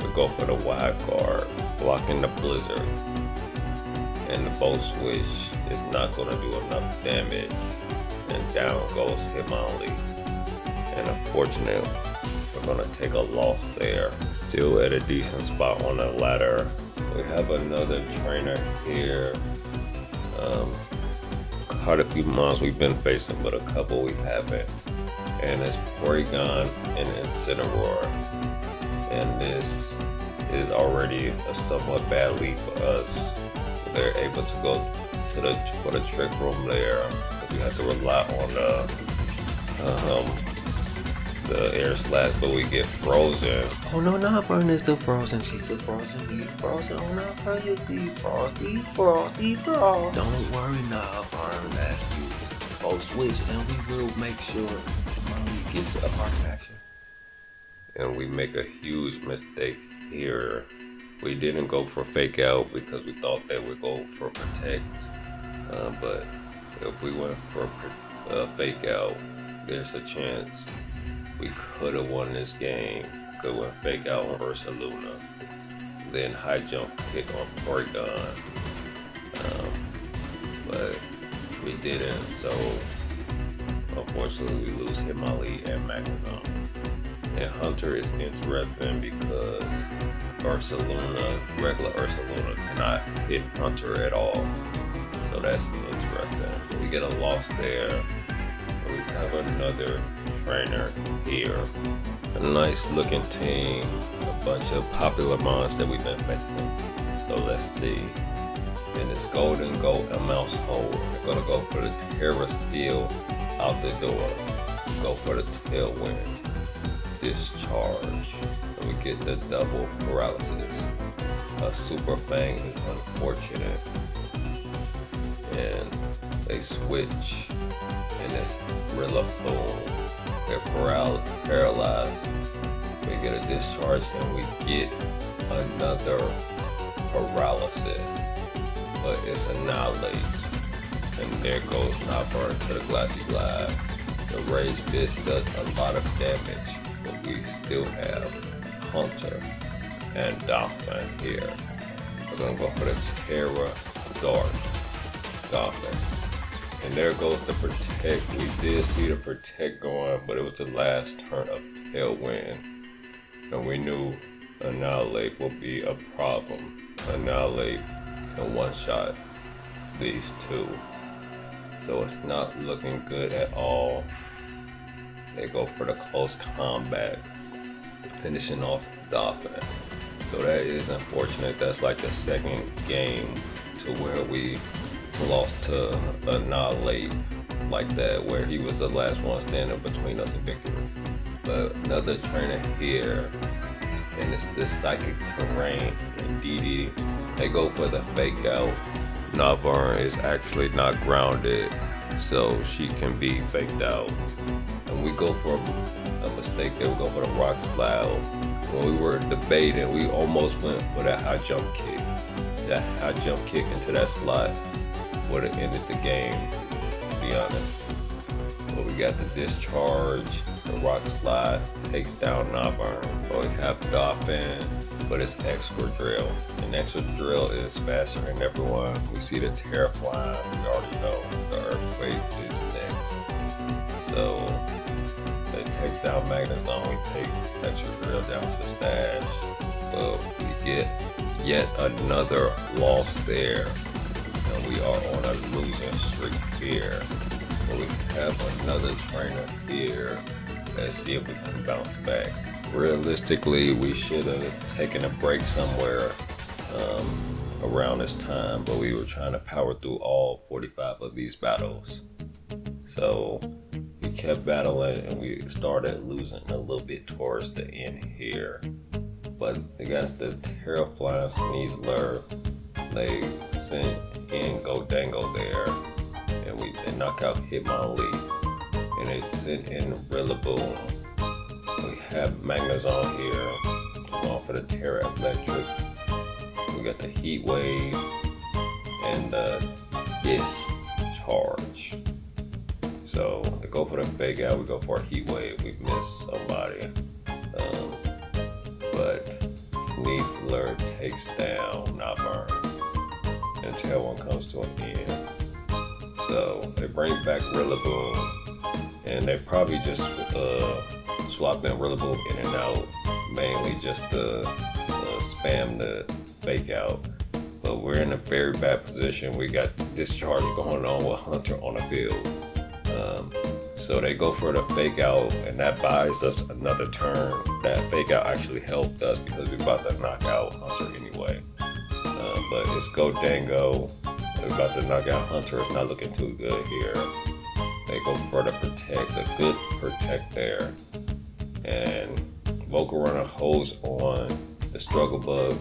We go for the Wild Guard, blocking the Blizzard. And the Volt Switch is not gonna do enough damage. And down goes Hitmonlee. And unfortunately, we're gonna take a loss there. Still at a decent spot on the ladder. We have another trainer here. Quite a few mons we've been facing, but a couple we haven't. And it's Porygon and Incineroar. And this is already a somewhat bad lead for us. They're able to go to the trick room there. We have to rely on the air slash, but we get frozen. Oh no, not Burn is still frozen. She's still frozen. Be frozen. Oh no, Burn, you be frosty, frosty, frost. Don't worry now, Burn. That's you. Volt Switch, and we will make sure Molly gets a part action. And we make a huge mistake here. We didn't go for Fake Out because we thought they would go for Protect. But if we went for Fake Out, there's a chance we could have won this game. Could went Fake Out on Ursaluna, then High Jump Kick on Porygon, but we didn't. So unfortunately, we lose Hitmonlee and Magnezone. And Hunter is interesting because regular Ursaluna cannot hit Hunter at all. So that's interesting. We get a loss there. We have another trainer here. A nice looking team. A bunch of popular mons that we've been facing. So let's see. And it's Golden Goat and Mouse Hole. We're gonna go for the Terra Steel out the door. Go for the Tailwind. Discharge. And we get the double paralysis. A Super Fang is unfortunate. And they switch. And it's Rillaboom. They're paralyzed. We get a discharge and we get another paralysis. But it's Annihilate. And there goes Nopper to the Glassy Glide. The Rage Fist does a lot of damage, but we still have Hunter and Dolphin here. We're gonna go for the Terra Dark Dolphin. And there goes the Protect. We did see the Protect going, but it was the last turn of Tailwind. And we knew Annihilate would be a problem. Annihilate can one-shot these two. So it's not looking good at all. They go for the close combat, finishing off Dolphin. So that is unfortunate. That's like the second game to where we lost to Annihilate like that, where he was the last one standing between us and victory. But another trainer here, and it's the Psychic Terrain and DD. They go for the Fake Out. Navern is actually not grounded, so she can be faked out. And we go for a mistake there. We go for the Rock Cloud. When we were debating, we almost went for that high jump kick. That high jump kick into that slot would have ended the game, to be honest. But we got the discharge, the rock slide takes down Navern. But we have Dolphin, but it's Extra Drill. And Extra Drill is faster than everyone. We see the Terraflying, we already know the Earthquake is next. So it takes down Magnezone, we take Extra Drill down to the Sash. But we get yet another loss there. And we are on a losing streak here. But we have another trainer here. Let's see if we can bounce back. Realistically, we should have taken a break somewhere around this time, but we were trying to power through all 45 of these battles. So we kept battling and we started losing a little bit towards the end here. But against the Terraflying Sneasler, they sent in Godango there, and they knock out Hitmonlee, and they sent in Rillaboom. We have Magnezone here, going for the Terra Electric. We got the Heat Wave and the Discharge. So the go for the fake out, we go for a heat wave, we miss somebody. But Sneasler takes down Nightburn until one comes to an end. So they bring back Rillaboom, and they probably just swap in Rillaboom in and out, mainly just to spam the fake out. But we're in a very bad position. We got discharge going on with Hunter on the field. So they go for the fake out, and that buys us another turn. That fake out actually helped us because we're about to knock out Hunter anyway. But it's Go Dango. We're about to knock out Hunter. It's not looking too good here. They go for the protect, a good protect there. And Vocal Runner holds on. The Struggle Bug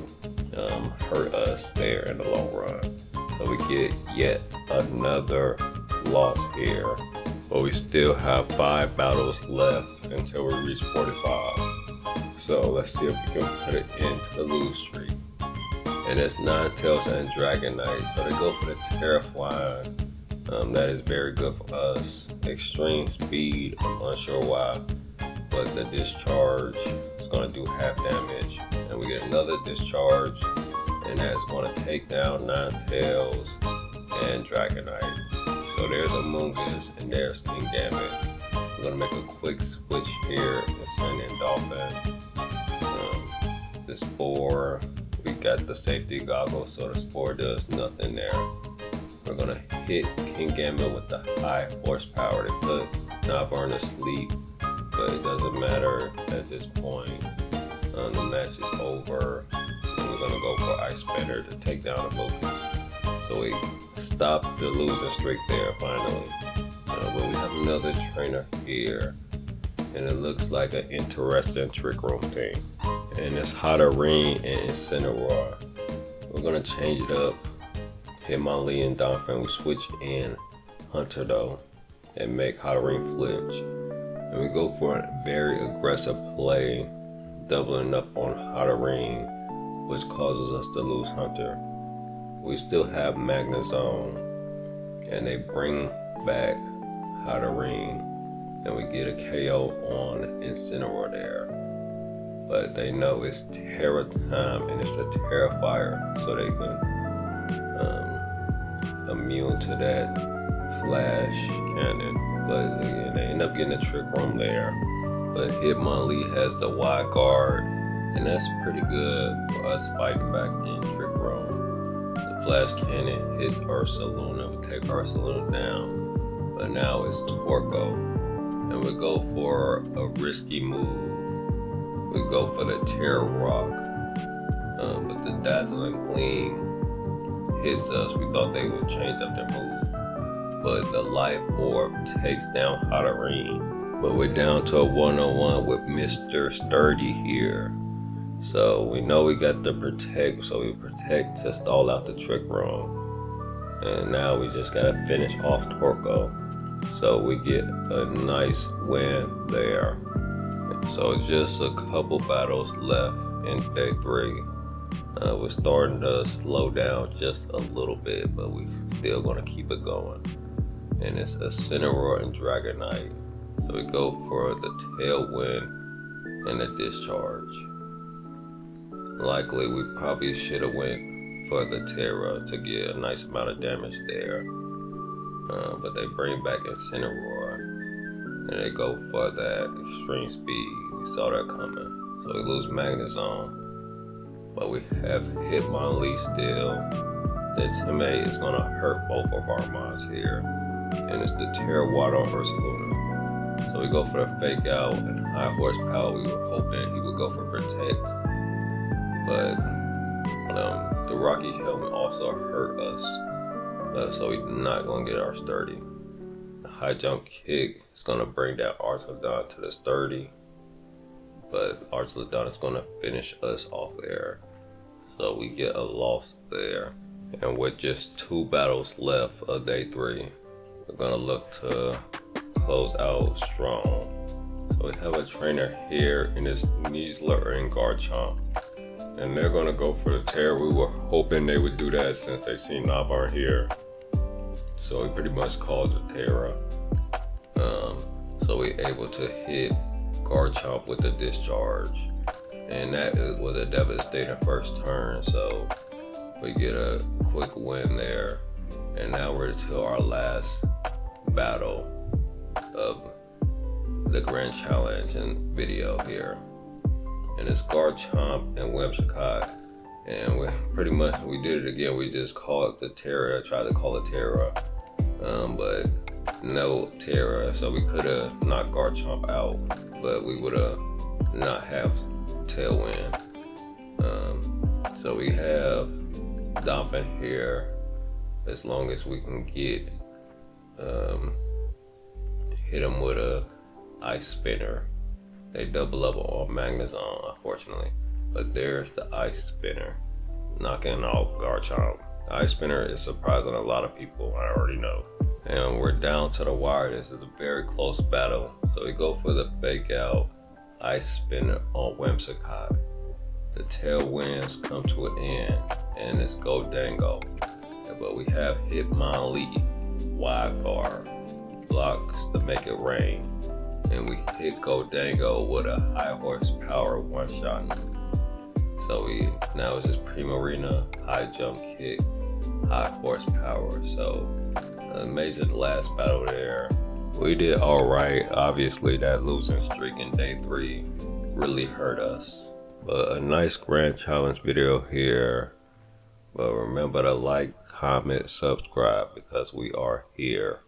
hurt us there in the long run. So we get yet another loss here. But we still have 5 battles left until we reach 45. So let's see if we can put it into the lose streak. And it's Ninetales and Dragonite. So they go for the Terraflying. That is very good for us. Extreme Speed, I'm unsure why. But the Discharge is going to do half damage. And we get another Discharge. And that's going to take down Ninetales and Dragonite. So there's Amoonguss and there's Kingambit. We're going to make a quick switch here and send in Dolphin. The Spore, we got the safety goggles, so the Spore does nothing there. We're going to hit Kingambit with the high horsepower to put Nightburn to sleep, but it doesn't matter at this point. The match is over, and we're going to go for Ice Spinner to take down the Amoonguss. So we stop the losing streak there finally. But we have another trainer here, and it looks like an interesting Trick Room team. And it's Hatterene and Incineroar. We're gonna change it up. Hitmonlee and Donphan. We switch in Hunter though, and make Hatterene flinch. And we go for a very aggressive play, doubling up on Hatterene, which causes us to lose Hunter. We still have Magnezone, and they bring back Hatterene, and we get a KO on Incineroar there. But they know it's Terra time, and it's a Terrafire, so they can immune to that Flash Cannon. But again, they end up getting a Trick Room there. But Hitmonlee has the Wide Guard, and that's pretty good for us fighting back in Trick Room. Flash Cannon hits Ursaluna, we take Ursaluna down, but now it's Torkoal, and we go for a risky move. We go for the Terror Rock, but the Dazzling Gleam hits us. We thought they would change up their move, but the Life Orb takes down Hatterene. But we're down to a 1-on-1 with Mr. Sturdy here. So we know we got the protect, so we protect to stall out the Trick Room. And now we just gotta finish off Torkoal. So we get a nice win there. So just a couple battles left in day 3. We're starting to slow down just a little bit, but we're still gonna keep it going. And it's Incineroar and Dragonite. So we go for the Tailwind and the Discharge. Likely we probably should have went for the Terra to get a nice amount of damage there. But they bring back Incineroar, and they go for that Extreme Speed. We saw that coming. So we lose Magnezone, but we have Hitmonlee still. The Timmy is gonna hurt both of our mods here. And it's the Terra Water on Ursaluna. So we go for the fake out and high horsepower. We were hoping he would go for protect, but the Rocky Helmet also hurt us, so we're not gonna get our sturdy. The high jump kick is gonna bring down Arcelodon to the sturdy, but Arcelodon is gonna finish us off there, so we get a loss there. And with just 2 battles left of day 3, we're gonna look to close out strong. So we have a trainer here in this Sneasler and Garchomp, and they're gonna go for the Terror. We were hoping they would do that since they seen Nightburn here, so we pretty much called the Terra. So we able to hit Garchomp with the discharge, and that was a devastating first turn. So we get a quick win there, and now we're to our last battle of the Grand Challenge and video here, and it's Garchomp and Whimsicott. And we did it again. We just called it the Terra. I tried to call it Terra, but no Terra. So we could have knocked Garchomp out, but we would have not have Tailwind. So we have Dolphin here. As long as we can get hit him with a Ice Spinner. They double up on Magnezone, unfortunately. But there's the Ice Spinner, knocking out Garchomp. Ice Spinner is surprising a lot of people, I already know. And we're down to the wire. This is a very close battle. So we go for the fake out Ice Spinner on Whimsicott. The Tailwinds come to an end, and it's Goldango. But we have Hitmonlee, Wild Guard, blocks to make it rain. And we hit Goldango with a high horsepower one-shot. So now it's just Primarina, high jump kick, high horsepower. So amazing last battle there. We did all right. Obviously that losing streak in day 3 really hurt us. But a nice Grand Challenge video here. But remember to like, comment, subscribe, because we are here.